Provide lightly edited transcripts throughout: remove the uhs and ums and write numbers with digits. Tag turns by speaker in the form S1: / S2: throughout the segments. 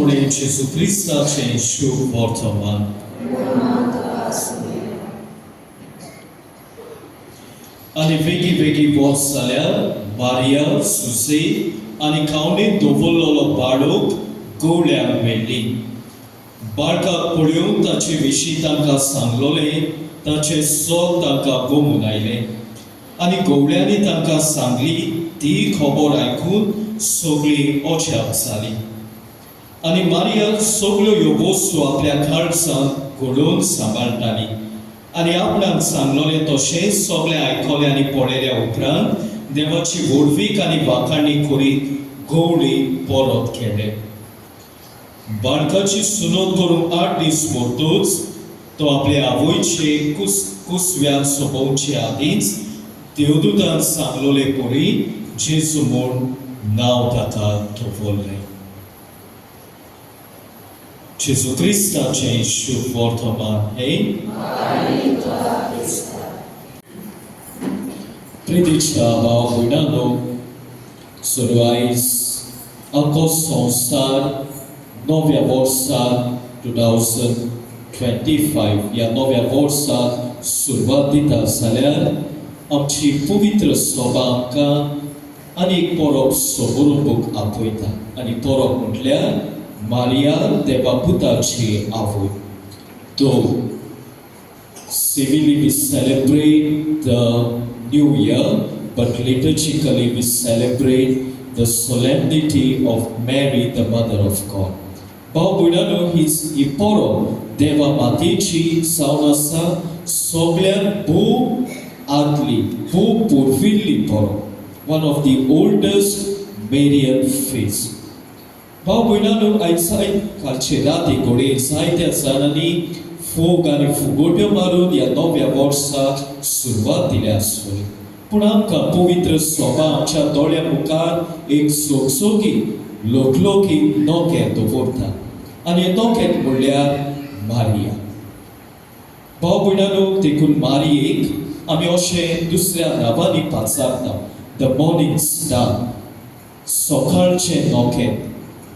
S1: 우리 예수 그리스도의 주 버터만 आणि वेगळी वॉत्सल्या मारिया सुसे आणि खावणे दोवरलेलो बाळक गोवळ्याक मेळ्ळी बाळकाक पळोवन ताचे विशीं तांकां सांगलोले ताचे सोग तांकां गमून आयले आणि गोवळ्यांनी तांकां सांगली ती खबर आयकून सगळीं ओछ्याक जाली आणि मारिया सगळ्यो ह्यो वस्तू आपल्या काळजांत घडोवन सांबाळटाली आणि आपणाक सांगलोले तशें सगळें आयकलें आनी पळयल्या उपरांत देवाची व्हडवीक आनी वाखाणणी करीत गोवळी परत गेले बाळकाची सुनोद करूंक 8 दीस भरतूच तो आपल्या आवयचे कुसव्याक सोंपोवचे आदींच देवदूतान सांगलोले परी जेजू म्हूण नांव ताका दवरलें जेजू क्रिस्ताचें शुभ वर्तमान हे प्रितीच्या भाव भयणांनो सर आयज आमचो संवसार नव्या वर्साक 2025 ह्या नव्या वर्साक सुरवात दिता जाल्यार आमची पवित्र सभा आमकां आनीक परब सोबरूंक आपयता आनी परब म्हटल्यार मारिया देवापुताची आवय तो civilly we celebrate the new year but liturgically we celebrate the solemnity of Mary the mother of God भाव भयणांनो ही परब देवा मातेची जावन आसा सगळ्यांत भोव आदली भोव पुर्विल्ली परब one of the oldest Marian feast भाव भयणांनो आयज कालचे राती घोडे जायत्या जाणांनी फोग आनी फुगोट्यो मारून ह्या नव्या वर्साक सुरवात दिल्या आसतली पूण आमकां पवित्र सभा आमच्या दोळ्या मुखार एक सोगसोगी लोकलोकीक नोखें दवरता आनी हें नोखें म्हणल्यार मारिया भाव भयणांनो देखून मारयेक आमी अशें दुसऱ्या नांवांनी पाचारता द मॉर्निंग स्टार सकाळचें नोखें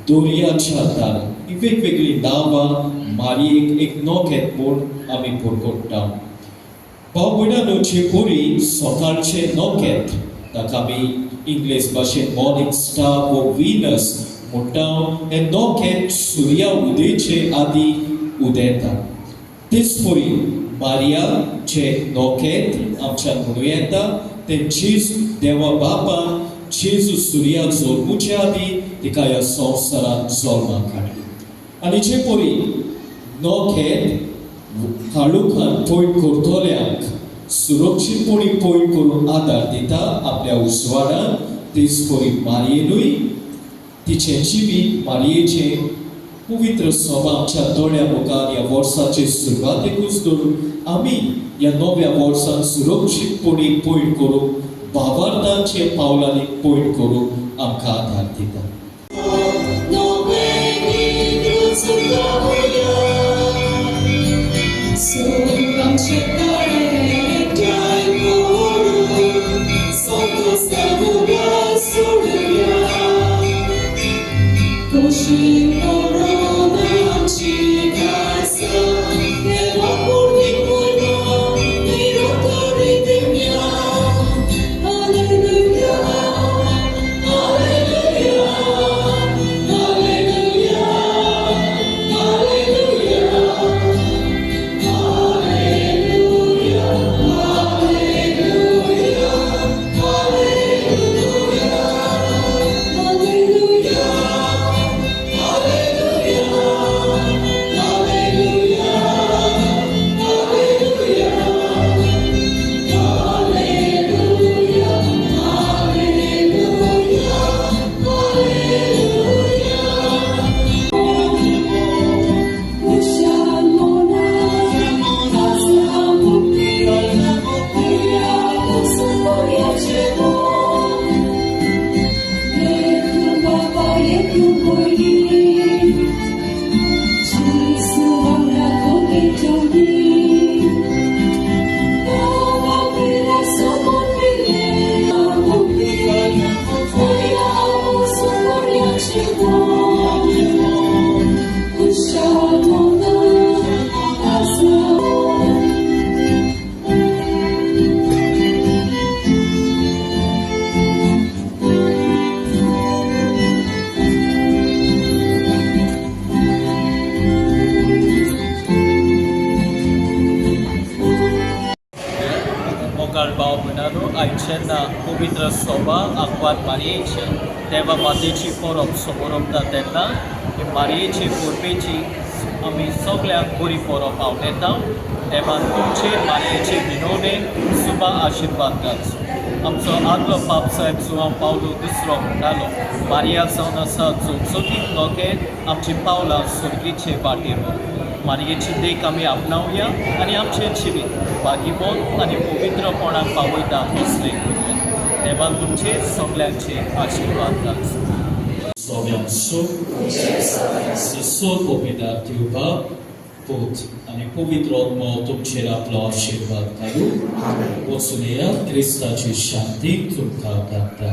S1: दर्याच्या दारां ही वेगवेगळी नांवां मारयेक एक नोखें म्हूण आमी परगट्टा भाव भयणांनो जे परी सकाळचें नोखें ताका आमी इंग्लीश भाशेन मॉर्निंग स्टार वो विनस म्हणटा हें नोखें सुर्या उदेचे आदी उदेता तेच परी मारिया जे नोखें आमच्यान म्हणूं येता तें जेजू देवा बापान जेजू सुर्याक जल्मुचे आदी तिका ह्या संवसारांत जल्माक हाडली आनी जे परी नोखें काळुखान पयट करतल्यांक सुरक्षीतपणी पयट करून आदार दिता आपल्या उजवाडान तेच परी मारयेनूय तिचें जिवीत मारयेचें पवित्र सभा आमच्या दोळ्या मुखार ह्या वर्साचे सुरवातेकूच धरून आमी ह्या नव्या वर्सान सुरक्षीतपणी पयट करूंक भावार्थांचे पावलांनी पयट करूंक आमकां आदार दिता
S2: Hallelujah. देवाच्या पवित्र सभा आग्वाद मारयेची देवा मातेची परब समोरता तेन्ना ही मारयेची पोरपेची आमी सगळ्यांक बरी परब हांव येता देवान तुमचे मारयेचे विनोदे सुबा आशिर्वाद घालचो आमचो आदलो पाप साहेब जुआंव पावलो दुसरो म्हणटालो मारिया जावन आसा चौचकीत लोके आमची पावलां सुर्गीचे वाटेर मारयेची देख आमी आपणावया आनी आमचें जिवीत बागीबोन आनी पवित्रपणाक पावयता तसलें करूया देवान तुमचे सगळ्यांचे आशिर्वाद घालचो
S1: Słowiańcu, ze słowo wydartywa pod, a nie powidrodmo tumczera ploszirwad kaju, odsuneja Krista ci shanti tumka data.